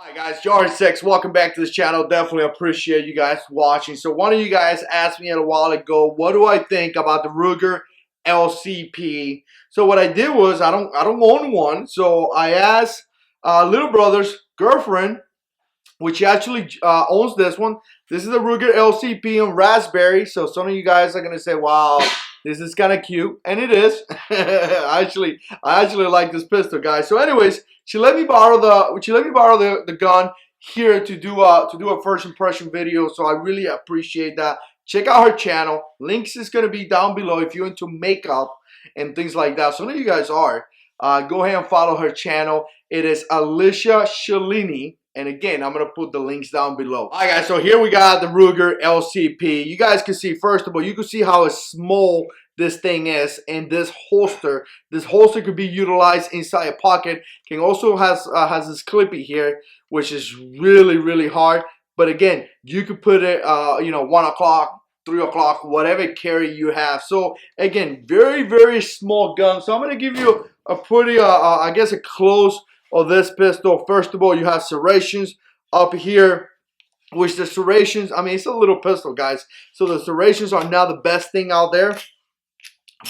Hi guys, JH6, welcome back to this channel. Definitely appreciate you guys watching. So one of you guys asked me a while ago, what do I think about the Ruger LCP? So what I did was, I don't own one, so I asked little brother's girlfriend, which actually owns this one. This is the Ruger LCP on Raspberry. So some of you guys are gonna say, wow, this is kind of cute, and it is. I actually like this pistol, guys. So anyways, she let me borrow the gun here to do a first impression video. So I really appreciate that. Check out her channel. Links is gonna be down below if you're into makeup and things like that. Some of you guys are. Go ahead and follow her channel. It is Alicia Shalini. And again, I'm going to put the links down below. Alright guys, so here we got the Ruger LCP. You guys can see, first of all, you can see how small this thing is. And this holster could be utilized inside a pocket. Can also has this clippy here, which is really hard. But again, you could put it, 1 o'clock, 3 o'clock, whatever carry you have. So again, very small gun. So I'm going to give you a pretty, I guess, a close of this pistol. First of all, you have serrations up here, which the serrations, I mean, it's a little pistol, guys. So the serrations are not the best thing out there,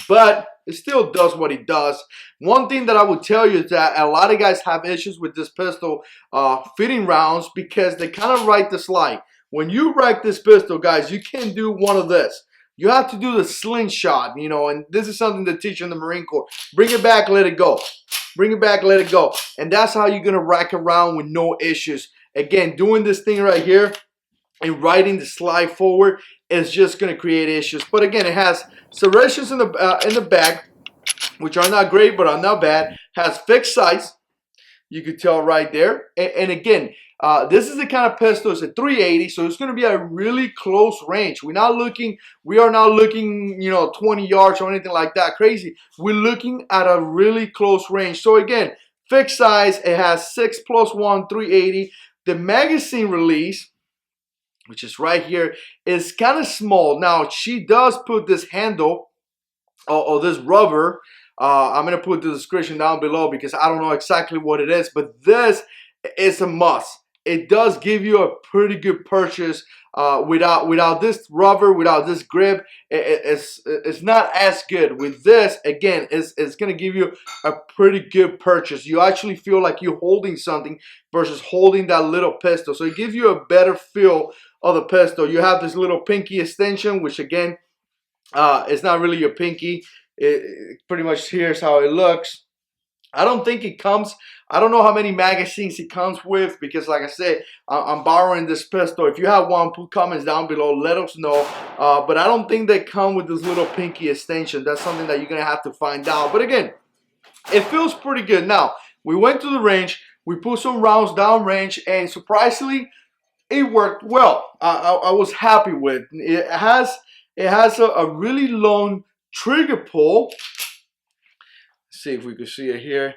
but it still does what it does. One thing that I would tell you is that a lot of guys have issues with this pistol fitting rounds because they kind of right the slide. When you rack this pistol, guys, you can't do one of this. You have to do the slingshot, and this is something they teach in the Marine Corps. Bring it back, let it go. Bring it back, let it go. And that's how you're going to rack around with no issues. Again, doing this thing right here and riding the slide forward is just going to create issues. But again, it has serrations in the back, which are not great, but are not bad. Has fixed sights. You could tell right there. And again, this is the kind of pistol. It's a 380, so it's going to be a really close range. We are not looking, 20 yards or anything like that crazy. We're looking at a really close range. So again, fixed size. It has 6+1, 380. The magazine release, which is right here, is kind of small. Now she does put this handle or this rubber. I'm going to put the description down below because I don't know exactly what it is, but this is a must. It does give you a pretty good purchase without this rubber, without this grip. It's not as good. With this, again, it's going to give you a pretty good purchase. You actually feel like you're holding something versus holding that little pistol. So it gives you a better feel of the pistol. You have this little pinky extension, which again, it's not really your pinky. It pretty much here's how it looks. I don't think it comes, I don't know how many magazines it comes with because like I said, I'm borrowing this pistol. If you have one, put comments down below, let us know. But I don't think they come with this little pinky extension. That's something that you're going to have to find out. But again, it feels pretty good. Now, we went to the range, we put some rounds down range, and surprisingly, it worked well. I was happy with it. It has a really long trigger pull. Let's see if we can see it here.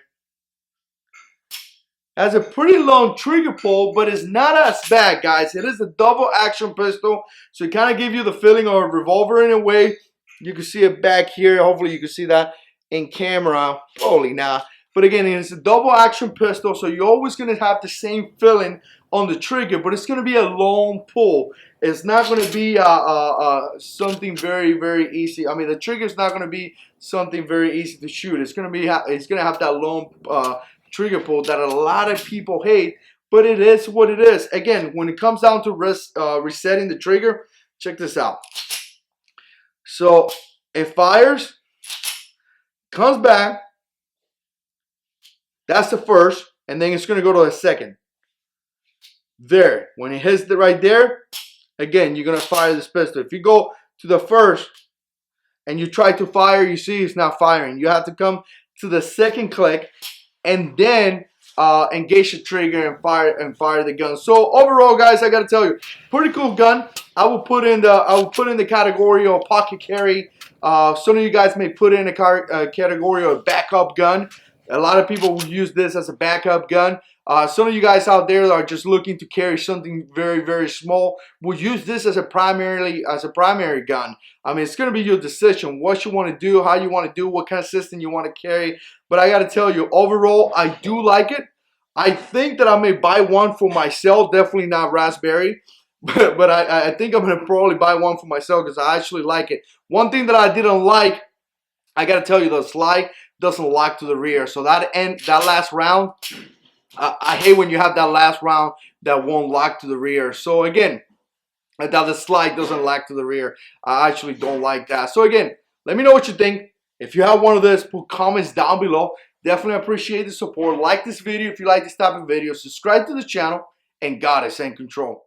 It has a pretty long trigger pull, but it's not as bad, guys. It is a double action pistol, so it kind of gives you the feeling of a revolver in a way. You can see it back here. Hopefully you can see that in camera. Holy nah. But again, it's a double action pistol, so you're always going to have the same feeling on the trigger, but it's going to be a long pull. It's not going to be something very easy. I mean, the trigger is not going to be something very easy to shoot. It's going to have that long trigger pull that a lot of people hate, but it is what it is. Again, when it comes down to resetting the trigger, check this out. So it fires, comes back. That's the first, and then it's going to go to the second. There, when it hits it right there, again, you're going to fire this pistol. If you go to the first and you try to fire, you see it's not firing. You have to come to the second click and then engage the trigger and fire the gun. So overall, guys, I got to tell you, pretty cool gun. I will put in the category of pocket carry. Some of you guys may put in a category of backup gun. A lot of people will use this as a backup gun. Some of you guys out there that are just looking to carry something very small will use this as a primary gun. I mean, it's going to be your decision what you want to do, how you want to do, what kind of system you want to carry. But I got to tell you, overall, I do like it. I think that I may buy one for myself. Definitely not raspberry. But I think I'm going to probably buy one for myself because I actually like it. One thing that I didn't like, I got to tell you, the slide doesn't lock to the rear. So that last round, I hate when you have that last round that won't lock to the rear. So again, that the slide doesn't lock to the rear. I actually don't like that. So again, let me know what you think. If you have one of this, put comments down below. Definitely appreciate the support. Like this video if you like this type of video. Subscribe to the channel. And God is in control.